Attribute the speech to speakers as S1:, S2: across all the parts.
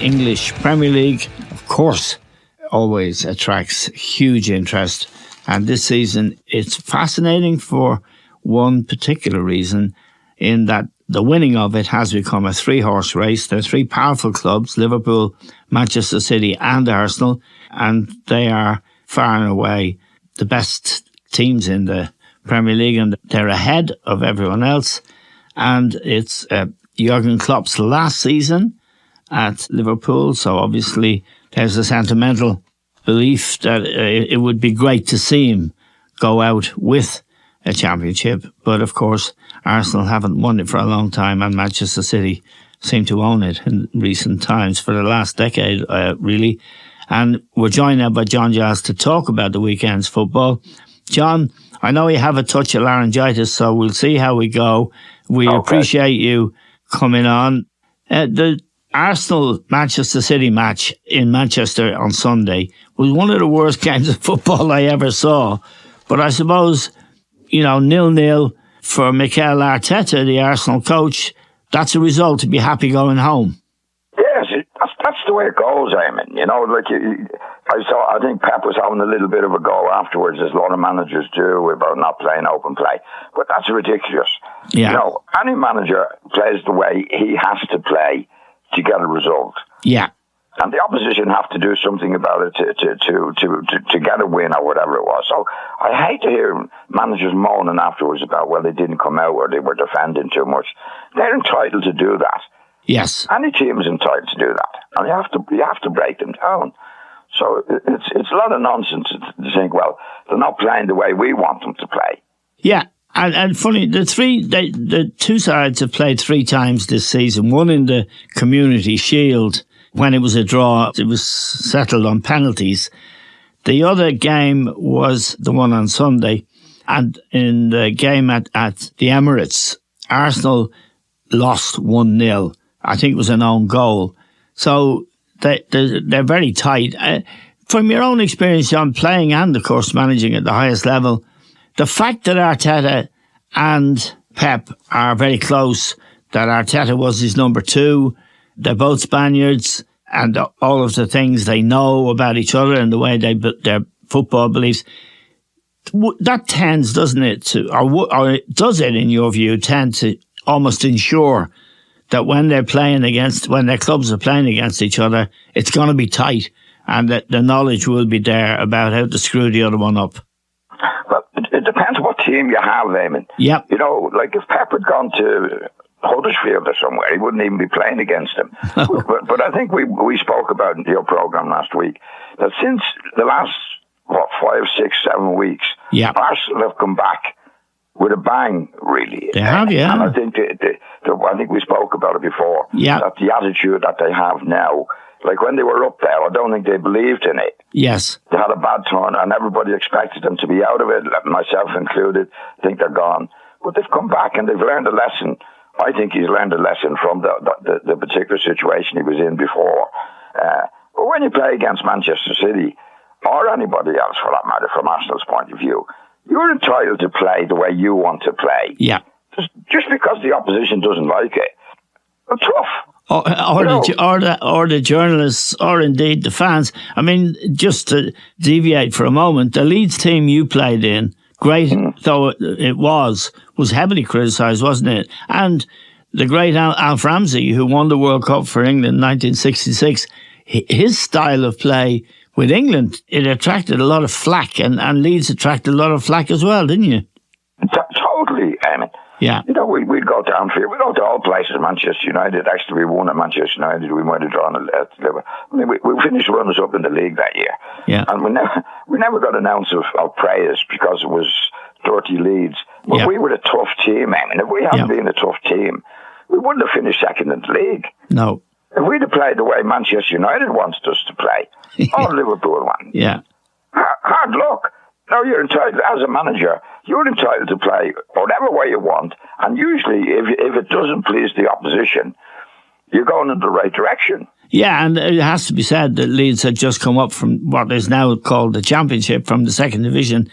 S1: English Premier League, of course, always attracts huge interest. And this season, it's fascinating for one particular reason, in that the winning of it has become a three-horse race. There are three powerful clubs, Liverpool, Manchester City and Arsenal, and they are far and away the best teams in the Premier League, and they're ahead of everyone else. And it's Jurgen Klopp's last season at Liverpool, so obviously there's a sentimental belief that it would be great to see him go out with a championship. But of course, Arsenal haven't won it for a long time, and Manchester City seem to own it in recent times, for the last decade, really. And we're joined now by John Giles to talk about the weekend's football. John, I know you have a touch of laryngitis, so we'll see how we go. We appreciate you coming on. The Arsenal-Manchester City match in Manchester on Sunday was one of the worst games of football I ever saw. But I suppose, 0-0 for Mikel Arteta, the Arsenal coach, that's a result to be happy going home.
S2: Yes, that's the way it goes, Eamon. I think Pep was having a little bit of a go afterwards, as a lot of managers do, about not playing open play. But that's ridiculous.
S1: Yeah.
S2: Any manager plays the way he has to play to get a result.
S1: Yeah.
S2: And the opposition have to do something about it to get a win or whatever it was. So I hate to hear managers moaning afterwards about, well, they didn't come out or they were defending too much. They're entitled to do that.
S1: Yes.
S2: Any team is entitled to do that. And you have to break them down. So it's a lot of nonsense to think, well, they're not playing the way we want them to play.
S1: Yeah. And funny, the two sides have played three times this season. One in the Community Shield, when it was a draw, it was settled on penalties. The other game was the one on Sunday. And in the game at the Emirates, Arsenal lost 1-0. I think it was an own goal. So they're very tight. From your own experience, John, playing and, of course, managing at the highest level, the fact that Arteta and Pep are very close, that Arteta was his number two, they're both Spaniards, and all of the things they know about each other and the way their football beliefs, that tends, doesn't it, to, or does it, in your view, tend to almost ensure that when their clubs are playing against each other, it's going to be tight, and that the knowledge will be there about how to screw the other one up?
S2: Well, it depends what team you have, Eamon.
S1: Yep.
S2: If Pep had gone to Huddersfield or somewhere, he wouldn't even be playing against him. but I think we spoke about in your program last week that since the last 5, 6, 7 weeks, Arsenal have come back with a bang, really.
S1: They have, yeah.
S2: And I think I think we spoke about it before.
S1: Yeah.
S2: That the attitude that they have now, like when they were up there, I don't think they believed in it.
S1: Yes.
S2: They had a bad turn, and everybody expected them to be out of it, myself included. I think they're gone. But they've come back and they've learned a lesson. I think he's learned a lesson from the particular situation he was in before. But when you play against Manchester City, or anybody else for that matter, from Arsenal's point of view, you're entitled to play the way you want to play.
S1: Yeah.
S2: Just because the opposition doesn't like it. It's tough.
S1: Or the journalists, or indeed the fans. I mean, just to deviate for a moment, the Leeds team you played in, great though it was heavily criticised, wasn't it? And the great Alf Ramsey, who won the World Cup for England in 1966, his style of play with England, it attracted a lot of flack, and Leeds attracted a lot of flack as well, didn't you?
S2: Totally, Eamon.
S1: Yeah.
S2: We'd go down here. We'd go to all places. Manchester United. Actually, we won at Manchester United. We might have drawn at Liverpool. I mean, we finished runners-up in the league that year.
S1: Yeah.
S2: And we never got an ounce of praise because it was dirty Leeds. But we were a tough team, Eamon. If we hadn't been a tough team, we wouldn't have finished second in the league.
S1: No.
S2: If we'd have played the way Manchester United wants us to play, or Liverpool won.
S1: Yeah.
S2: Hard luck. No, you're entitled, as a manager, you're entitled to play whatever way you want. And usually, if it doesn't please the opposition, you're going in the right direction.
S1: Yeah, and it has to be said that Leeds had just come up from what is now called the Championship, from the second division.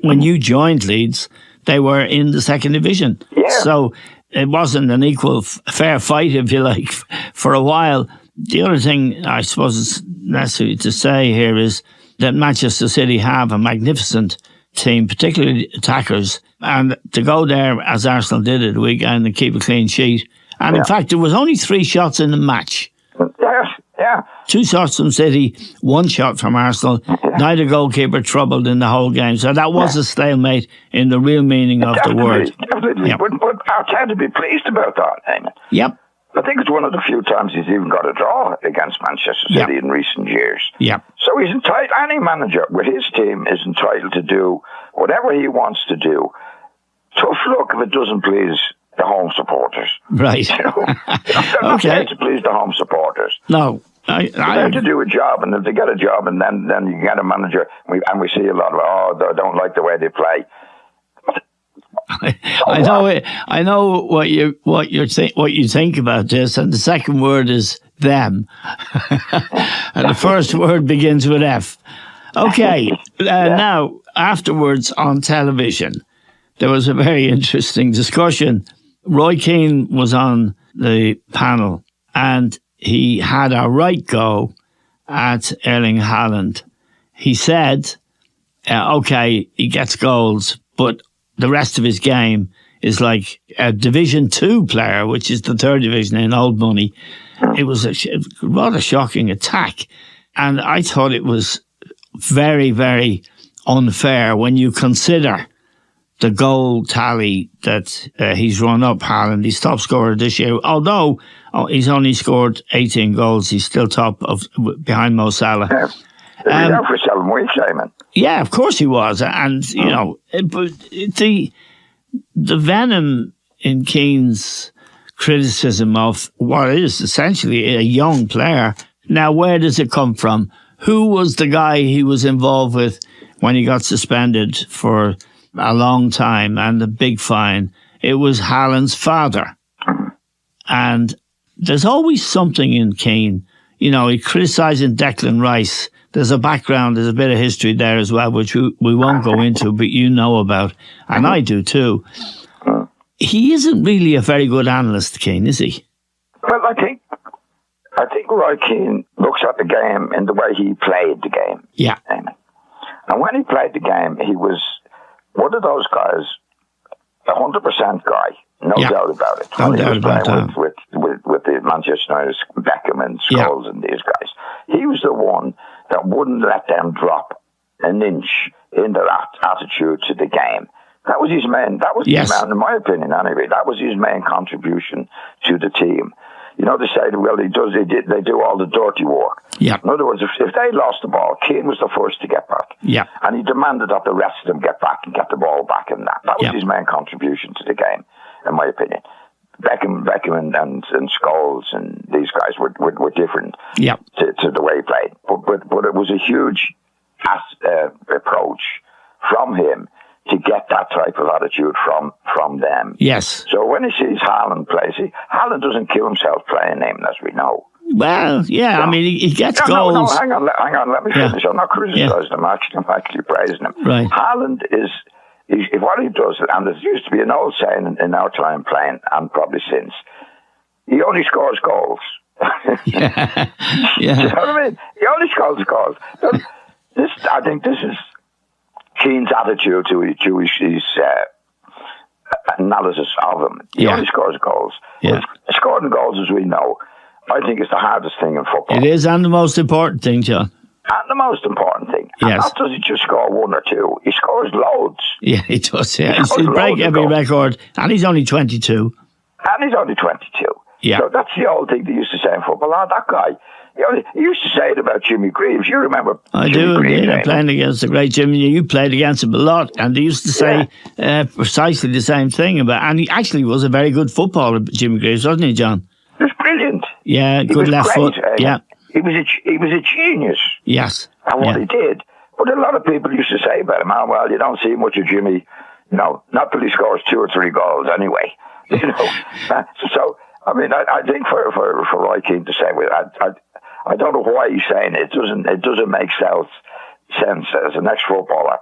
S1: When you joined Leeds, they were in the second division.
S2: Yeah.
S1: So it wasn't an equal, fair fight, if you like, for a while. The other thing I suppose is necessary to say here is that Manchester City have a magnificent team, particularly attackers, and to go there as Arsenal did it the weekend and keep a clean sheet. And in fact, there was only 3 shots in the match.
S2: Yes, yeah.
S1: 2 shots from City, 1 shot from Arsenal. Yeah. Neither goalkeeper troubled in the whole game. So that was a stalemate in the real meaning of the word.
S2: Definitely. Yep. But I tend to be pleased about that, Eamon.
S1: Yep.
S2: I think it's one of the few times he's even got a draw against Manchester City in recent years.
S1: Yep.
S2: So he's entitled, any manager with his team is entitled to do whatever he wants to do. Tough luck if it doesn't please the home supporters.
S1: Right.
S2: You know, they're not there to please the home supporters.
S1: No.
S2: They're there to do a job, and if they get a job, and then you get a manager, and we see a lot of, they don't like the way they play.
S1: I know what you think about this, and the second word is them, and the first word begins with F. Okay, now afterwards on television, there was a very interesting discussion. Roy Keane was on the panel, and he had a right go at Erling Haaland. He said, "Okay, he gets goals, but the rest of his game is like a Division 2 player, which is the 3rd division in old money." It was a rather shocking attack. And I thought it was very, very unfair when you consider the goal tally that he's run up, Haaland. He's top scorer this year. Although he's only scored 18 goals, he's still top of behind Mo Salah.
S2: Yeah. For 7 weeks, Eamon.
S1: Yeah, of course he was. And, you know, but the venom in Keane's criticism of what is essentially a young player, now where does it come from? Who was the guy he was involved with when he got suspended for a long time and a big fine? It was Haaland's father. And there's always something in Keane. You know, he criticising Declan Rice. There's a background, there's a bit of history there as well, which we won't go into, but you know about, and I do too. He isn't really a very good analyst, Keane, is he?
S2: Well, I think Roy Keane looks at the game in the way he played the game.
S1: Yeah.
S2: And when he played the game, he was one of those guys, 100% guy, no doubt about it.
S1: No doubt about that.
S2: With the Manchester United, Beckham and Scholes and these guys, he was the one that wouldn't let them drop an inch in their attitude to the game. That was his main, in my opinion anyway, that was his main contribution to the team. You know, they say, well, they do all the dirty work.
S1: Yeah.
S2: In other words, if they lost the ball, Keane was the first to get back.
S1: Yeah.
S2: And he demanded that the rest of them get back and get the ball back in that. That was his main contribution to the game, in my opinion. Beckham and Scholes and these guys were different to the way he played. But it was a huge approach from him to get that type of attitude from them.
S1: Yes.
S2: So when he sees Haaland play, Haaland doesn't kill himself playing him, as we know.
S1: Well, yeah, I mean, he gets goals.
S2: No, hang on, let me finish. I'm not criticising him, I'm actually praising him.
S1: Right.
S2: Haaland is what he does, and there used to be an old saying in our time playing, and probably since, he only scores goals.
S1: Yeah.
S2: You know what I mean? He only scores goals. I think this is Keane's attitude to his analysis of him. He only scores goals.
S1: Yeah.
S2: Scoring goals, as we know, I think is the hardest thing in football.
S1: It is, and the most important thing, John.
S2: And the most important thing. And not does he just score 1 or 2, he scores loads.
S1: Yeah, he does, yeah. He'll break every record, and he's only 22.
S2: And he's only 22.
S1: Yeah.
S2: So that's the old thing they used to say in football. Oh, that guy. He used to say it about Jimmy Greaves. You remember Jimmy Greaves?
S1: Playing against the great Jimmy. You played against him a lot, and they used to say precisely the same thing about. And he actually was a very good footballer, Jimmy Greaves, wasn't he, John?
S2: He was brilliant.
S1: Yeah, good left foot. Yeah,
S2: he was a genius.
S1: Yes,
S2: and what he did. But a lot of people used to say about him, "Oh, well, you don't see much of Jimmy. No, not till he scores 2 or 3 goals anyway." You know, so I mean, I think for Roy Keane to say, I don't know why he's saying it. It doesn't make sense as an ex-footballer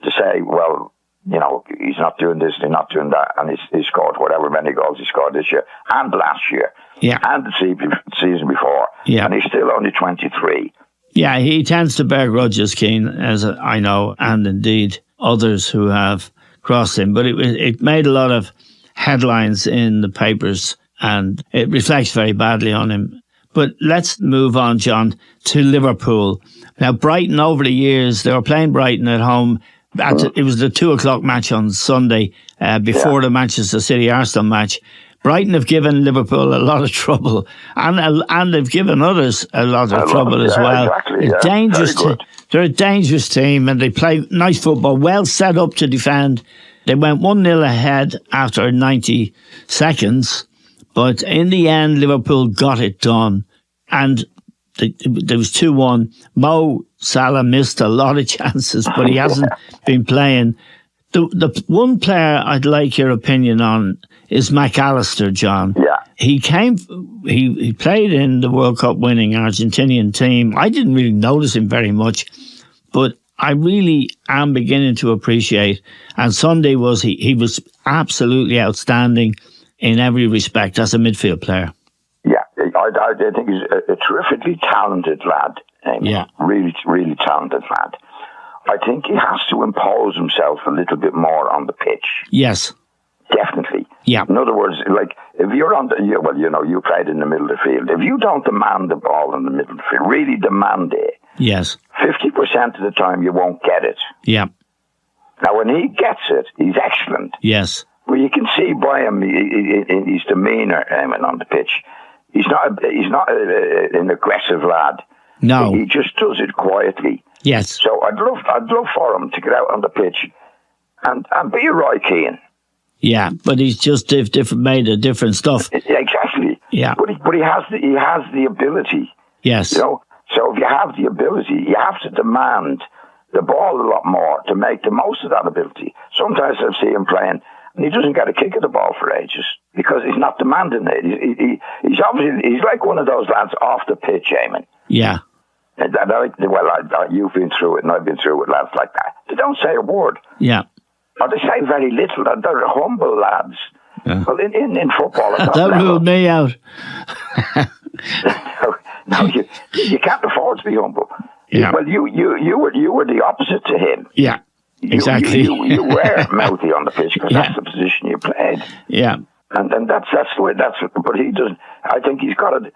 S2: to say, well, you know, he's not doing this, he's not doing that, and he scored whatever many goals he scored this year and last year, and the season before, and he's still only 23.
S1: Yeah, he tends to bear grudges, Keane, as I know, and indeed others who have crossed him. But it made a lot of headlines in the papers, and it reflects very badly on him. But let's move on, John, to Liverpool. Now, Brighton, over the years, they were playing Brighton at home. It was the 2:00 match on Sunday before the Manchester City-Arsenal match. Brighton have given Liverpool a lot of trouble, and they've given others a lot of trouble as well.
S2: Exactly,
S1: they're a dangerous team, and they play nice football, well set up to defend. They went 1-0 ahead after 90 seconds, but in the end, Liverpool got it done, and there was 2-1. Mo Salah missed a lot of chances, but he hasn't been playing. The one player I'd like your opinion on is Allister, John.
S2: Yeah.
S1: He played in the World Cup winning Argentinian team. I didn't really notice him very much, but I really am beginning to appreciate. And Sunday he was absolutely outstanding in every respect as a midfield player.
S2: Yeah, I think he's a terrifically talented lad. Really, really talented lad. I think he has to impose himself a little bit more on the pitch.
S1: Yes.
S2: Definitely.
S1: Yeah.
S2: In other words, like, if you're you played in the middle of the field. If you don't demand the ball in the middle of the field, really demand it.
S1: Yes.
S2: 50% of the time you won't get it.
S1: Yeah.
S2: Now, when he gets it, he's excellent.
S1: Yes.
S2: Well, you can see by him, in his demeanour on the pitch, he's not an aggressive lad.
S1: No.
S2: He just does it quietly.
S1: Yes.
S2: So I'd love for him to get out on the pitch and be a Roy Keane.
S1: Yeah, but he's just made a different stuff.
S2: Exactly.
S1: Yeah.
S2: But he has the ability.
S1: Yes.
S2: You know, so if you have the ability, you have to demand the ball a lot more to make the most of that ability. Sometimes I see him playing and he doesn't get a kick at the ball for ages because he's not demanding it. He's like one of those lads off the pitch, Eamon.
S1: Yeah.
S2: You've been through it and I've been through it with lads like that. They don't say a word.
S1: Yeah.
S2: Or they say very little. They're humble lads. Yeah. Well, in football,
S1: that ruled me out.
S2: No, you can't afford to be humble.
S1: Yeah.
S2: Well, you were the opposite to him.
S1: Yeah, exactly.
S2: You were mouthy on the pitch because that's the position you played.
S1: Yeah,
S2: and that's the way. But he doesn't. I think he's got it.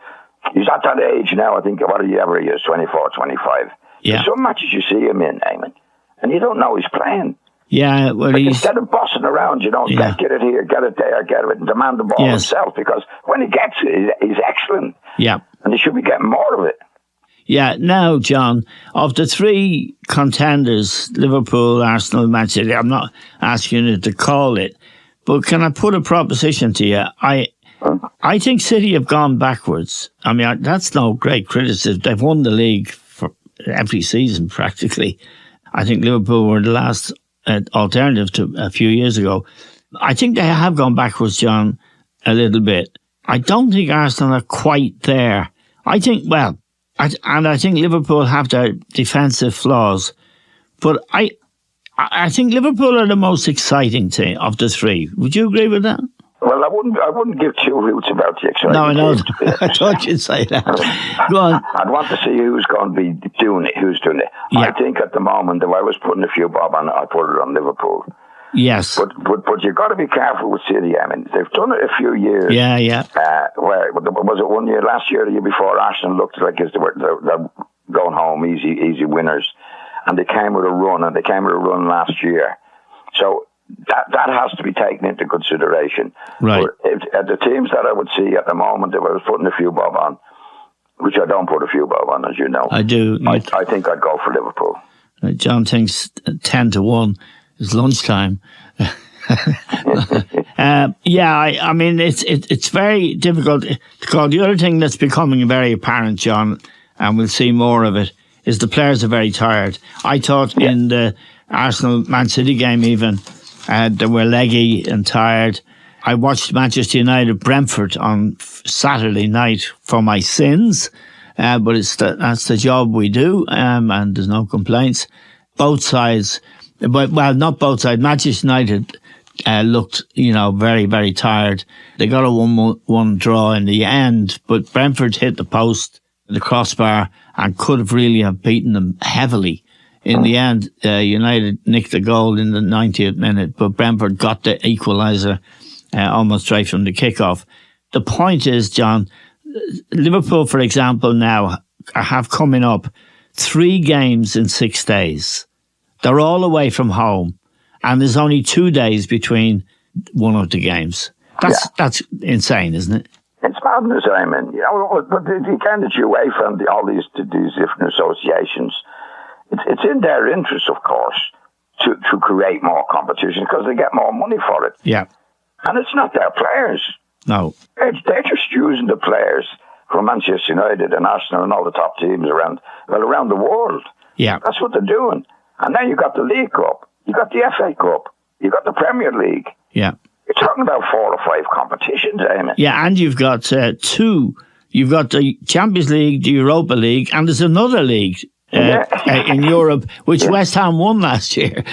S2: He's at that age now. I think whatever he is, 24, 25.
S1: Yeah.
S2: There's some matches you see him in, Eamon, and you don't know he's playing.
S1: Yeah, well,
S2: instead of bossing around, get it here, get it there, get it, and demand the ball himself, because when he gets it, he's excellent.
S1: Yeah.
S2: And he should be getting more of it.
S1: Yeah, now, John, of the three contenders, Liverpool, Arsenal, Manchester City, I'm not asking you to call it, but can I put a proposition to you? I think City have gone backwards. I mean, that's no great criticism. They've won the league for every season, practically. I think Liverpool were the last alternative to a few years ago. I think they have gone backwards, John, a little bit. I don't think Arsenal are quite there. I think Liverpool have their defensive flaws, but I think Liverpool are the most exciting team of the three. Would you agree with that?
S2: Well, I wouldn't give two hoots about the exciting.
S1: No, I know. I thought you'd say that. Go on.
S2: I'd want to see who's going to be doing it. Who's doing it? Yeah. I think at the moment, if I was putting a few bob on, I'd put it on Liverpool.
S1: Yes.
S2: But you've got to be careful with City. I mean, they've done it a few years.
S1: Yeah, yeah.
S2: Where was it 1 year, last year, the year before? Arsenal looked like they're going home easy winners, and they came with a run, last year. So that has to be taken into consideration.
S1: Right.
S2: But the teams that I would see at the moment, if I was putting a few bob on, which I don't put a few bob on, as you know.
S1: I do.
S2: I think I'd go for Liverpool.
S1: John thinks 10-1 is lunchtime. I mean, it's very difficult to call. The other thing that's becoming very apparent, John, and we'll see more of it, is the players are very tired. I thought in the Arsenal-Man City game even, they were leggy and tired. I watched Manchester United-Brentford on Saturday night for my sins, but that's the job we do, and there's no complaints. Both sides But, well, not both sides. Manchester United looked, very, very tired. They got a 1-1 draw in the end, but Brentford hit the post, the crossbar, and could have really have beaten them heavily. In the end, United nicked the goal in the 90th minute, but Brentford got the equaliser almost straight from the kickoff. The point is, John, Liverpool, for example, now have coming up 3 games in 6 days. They're all away from home, and there's only 2 days between one of the games. That's insane, isn't it?
S2: It's madness, I mean. But the kind of UEFA and all these different associations, it's in their interest, of course, to create more competition because they get more money for it.
S1: Yeah.
S2: And it's not their players.
S1: No.
S2: They're just using the players from Manchester United and Arsenal and all the top teams around the world.
S1: Yeah.
S2: That's what they're doing. And then you got the League Cup, you got the FA Cup, you got the Premier League.
S1: Yeah.
S2: You're talking about 4 or 5 competitions, Eamon.
S1: Yeah, and you've got 2. You've got the Champions League, the Europa League, and there's another league in Europe, which West Ham won last year.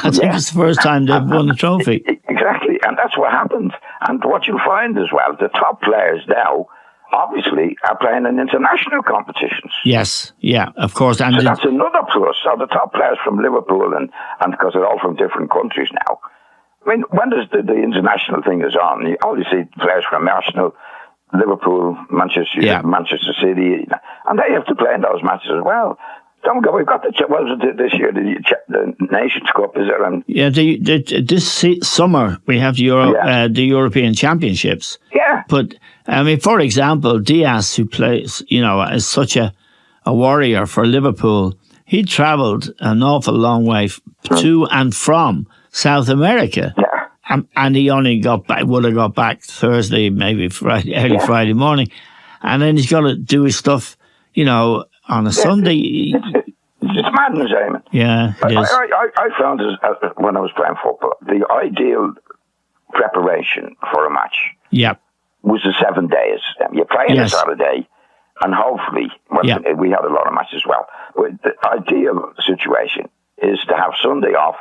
S1: I think it's the first time they've won a trophy.
S2: Exactly, and that's what happens. And what you'll find as well, the top players now, obviously, are playing in international competitions.
S1: Yes, yeah, of course. And
S2: so that's another plus. So the top players from Liverpool, and because they're all from different countries now. I mean, when does the international thing is on, you only see players from Arsenal, Liverpool, Manchester City, and they have to play in those matches as well. Don't go. We've got this year, the Nations Cup, is it?
S1: This summer we have the European Championships.
S2: Yeah.
S1: But I mean, for example, Diaz, who plays, is such a warrior for Liverpool, he travelled an awful long way to and from South America.
S2: Yeah.
S1: And he only would have got back Thursday, maybe early Friday morning, and then he's got to do his stuff, on a Sunday.
S2: It's madness, Eamon.
S1: Yeah, it is.
S2: I found when I was playing football, the ideal preparation for a match was the 7 days. You play on a Saturday, and hopefully, we had a lot of matches as well, but the ideal situation is to have Sunday off,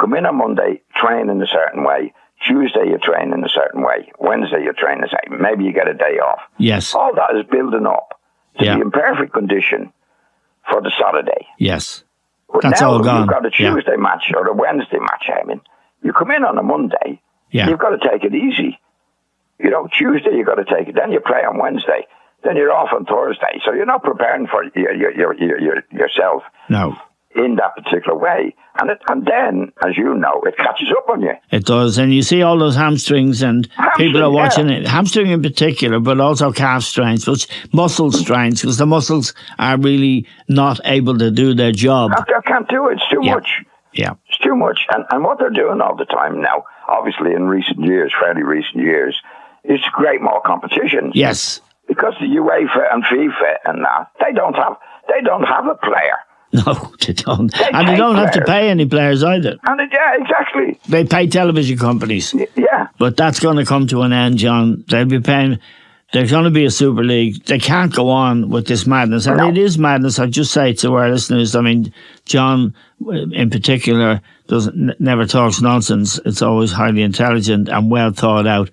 S2: come in on Monday, train in a certain way, Tuesday you train in a certain way, Wednesday you train in a certain way, maybe you get a day off.
S1: Yes.
S2: All that is building up to be in perfect condition for the Saturday.
S1: Yes.
S2: But
S1: that's
S2: now
S1: all gone.
S2: You've got a Tuesday match or a Wednesday match, you come in on a Monday, you've got to take it easy. Tuesday you've got to take it, then you play on Wednesday, then you're off on Thursday. So you're not preparing for yourself.
S1: No.
S2: In that particular way. And then, as you know, it catches up on you.
S1: It does. And you see all those hamstrings and people are watching it. Hamstring in particular, but also calf strains, muscle strains, because the muscles are really not able to do their job.
S2: I can't do it. It's too much.
S1: Yeah.
S2: It's too much. And what they're doing all the time now, obviously in fairly recent years, is to create more competitions.
S1: Yes.
S2: Because the UEFA and FIFA and that, they don't have a player.
S1: No, they don't. And they don't have to pay any players either.
S2: And exactly.
S1: They pay television companies.
S2: Yeah.
S1: But that's going to come to an end, John. They'll be paying. There's going to be a Super League. They can't go on with this madness. And it is madness. I just say to our listeners, I mean, John in particular never talks nonsense. It's always highly intelligent and well thought out.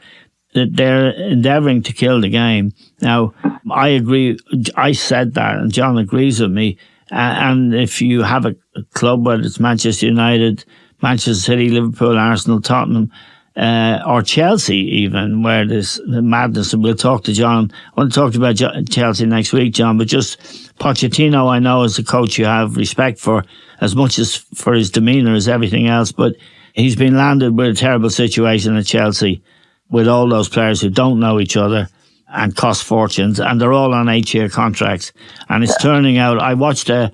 S1: They're endeavouring to kill the game. Now, I agree. I said that, and John agrees with me. And if you have a club, whether it's Manchester United, Manchester City, Liverpool, Arsenal, Tottenham, or Chelsea even, where there's madness, and we'll talk to John. I want to talk about Chelsea next week, John, but just Pochettino, I know as a coach you have respect for, as much as for his demeanour as everything else, but he's been landed with a terrible situation at Chelsea with all those players who don't know each other and cost fortunes, and they're all on 8-year contracts. And it's turning out, I watched their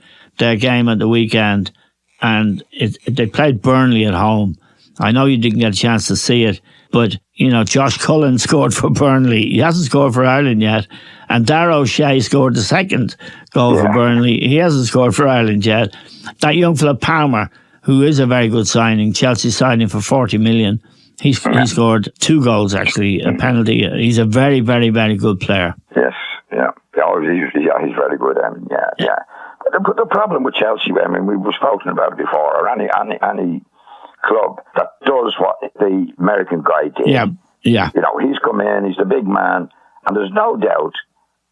S1: game at the weekend, and they played Burnley at home. I know you didn't get a chance to see it, but, Josh Cullen scored for Burnley. He hasn't scored for Ireland yet. And Darragh O'Shea scored the second goal for Burnley. He hasn't scored for Ireland yet. That young fella Palmer, who is a very good signing, Chelsea signing for 40 million, he scored 2 goals, actually, a penalty. He's a very, very, very good player.
S2: Yes, yeah. He's very good. But the problem with Chelsea, I mean, we've spoken about it before, or any club that does what the American guy did.
S1: Yeah.
S2: You know, he's come in, he's the big man, and there's no doubt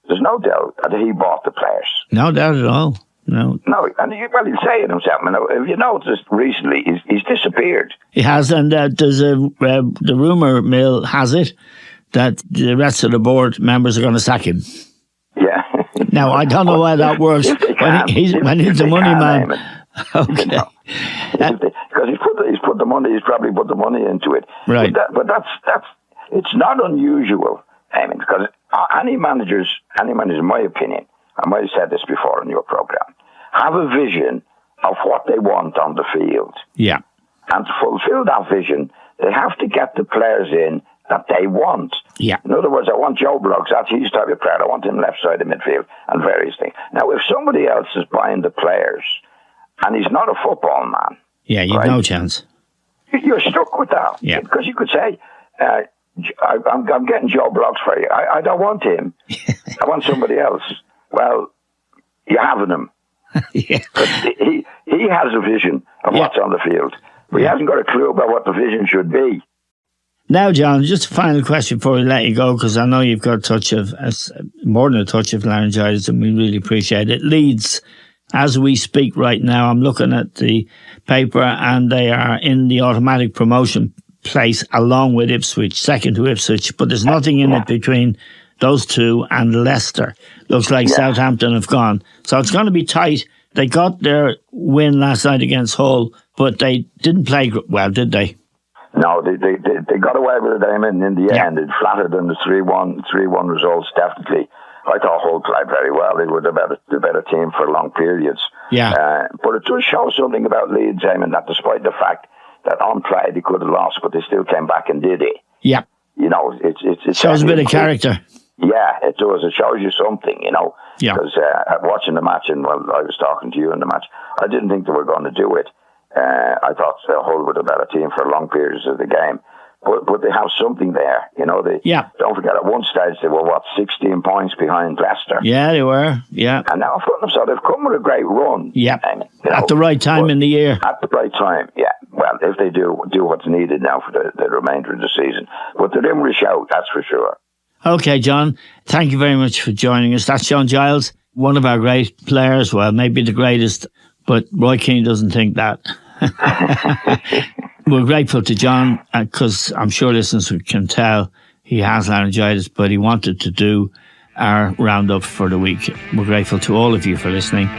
S2: that he bought the players.
S1: No doubt at all. No,
S2: and he'll say it himself. If you noticed recently, he's disappeared.
S1: He has, and there's the rumour mill has it that the rest of the board members are going to sack him.
S2: Yeah.
S1: Now, I don't know why that works when he's the money man. Okay.
S2: You know, because he's probably put the money into it.
S1: Right.
S2: But that's it's not unusual, Eamon, because any managers, in my opinion, I might have said this before in your program, have a vision of what they want on the field.
S1: Yeah.
S2: And to fulfill that vision, they have to get the players in that they want.
S1: Yeah.
S2: In other words, I want Joe Bloggs, that's his type of player. I want him left side of midfield and various things. Now, if somebody else is buying the players and he's not a football man,
S1: yeah, you've
S2: right,
S1: no chance.
S2: You're stuck with that.
S1: Yeah.
S2: Because you could say, I'm getting Joe Bloggs for you. I don't want him. I want somebody else. Well, you're having him.
S1: Yeah.
S2: He has a vision of what's on the field. But he hasn't got a clue about what the vision should be.
S1: Now, John, just a final question before we let you go, because I know you've got a touch of, more than a touch of laryngitis, and we really appreciate it. Leeds, as we speak right now, I'm looking at the paper, and they are in the automatic promotion place along with Ipswich, second to Ipswich, but there's nothing in it between those two and Leicester. Looks like Southampton have gone. So it's going to be tight. They got their win last night against Hull, but they didn't play well, did they?
S2: No, they got away with it, Eamon, in the end. It flattered them, the 3-1 results, definitely. I thought Hull played very well. They were the better team for long periods.
S1: Yeah.
S2: But it does show something about Leeds, Eamon, that despite the fact that on play they could have lost, but they still came back and did it.
S1: Yeah.
S2: You know, it
S1: shows a bit of character.
S2: Yeah, it does. It shows you something, you know.
S1: Yeah.
S2: Because watching the match, and while I was talking to you in the match, I didn't think they were going to do it. I thought Hull were the better team for long periods of the game. But they have something there, you know. Don't forget, at one stage they were, 16 points behind Leicester.
S1: Yeah, they were, yeah.
S2: And now, so they've come with a great run.
S1: Yeah, at the right time in the year.
S2: At the right time, yeah. Well, if they do what's needed now for the remainder of the season. But they're in with a shout, that's for sure. Okay,
S1: John, thank you very much for joining us. That's John Giles, one of our great players, well, maybe the greatest, but Roy Keane doesn't think that. We're grateful to John because I'm sure listeners can tell he has laryngitis, but he wanted to do our roundup for the week. We're grateful to all of you for listening.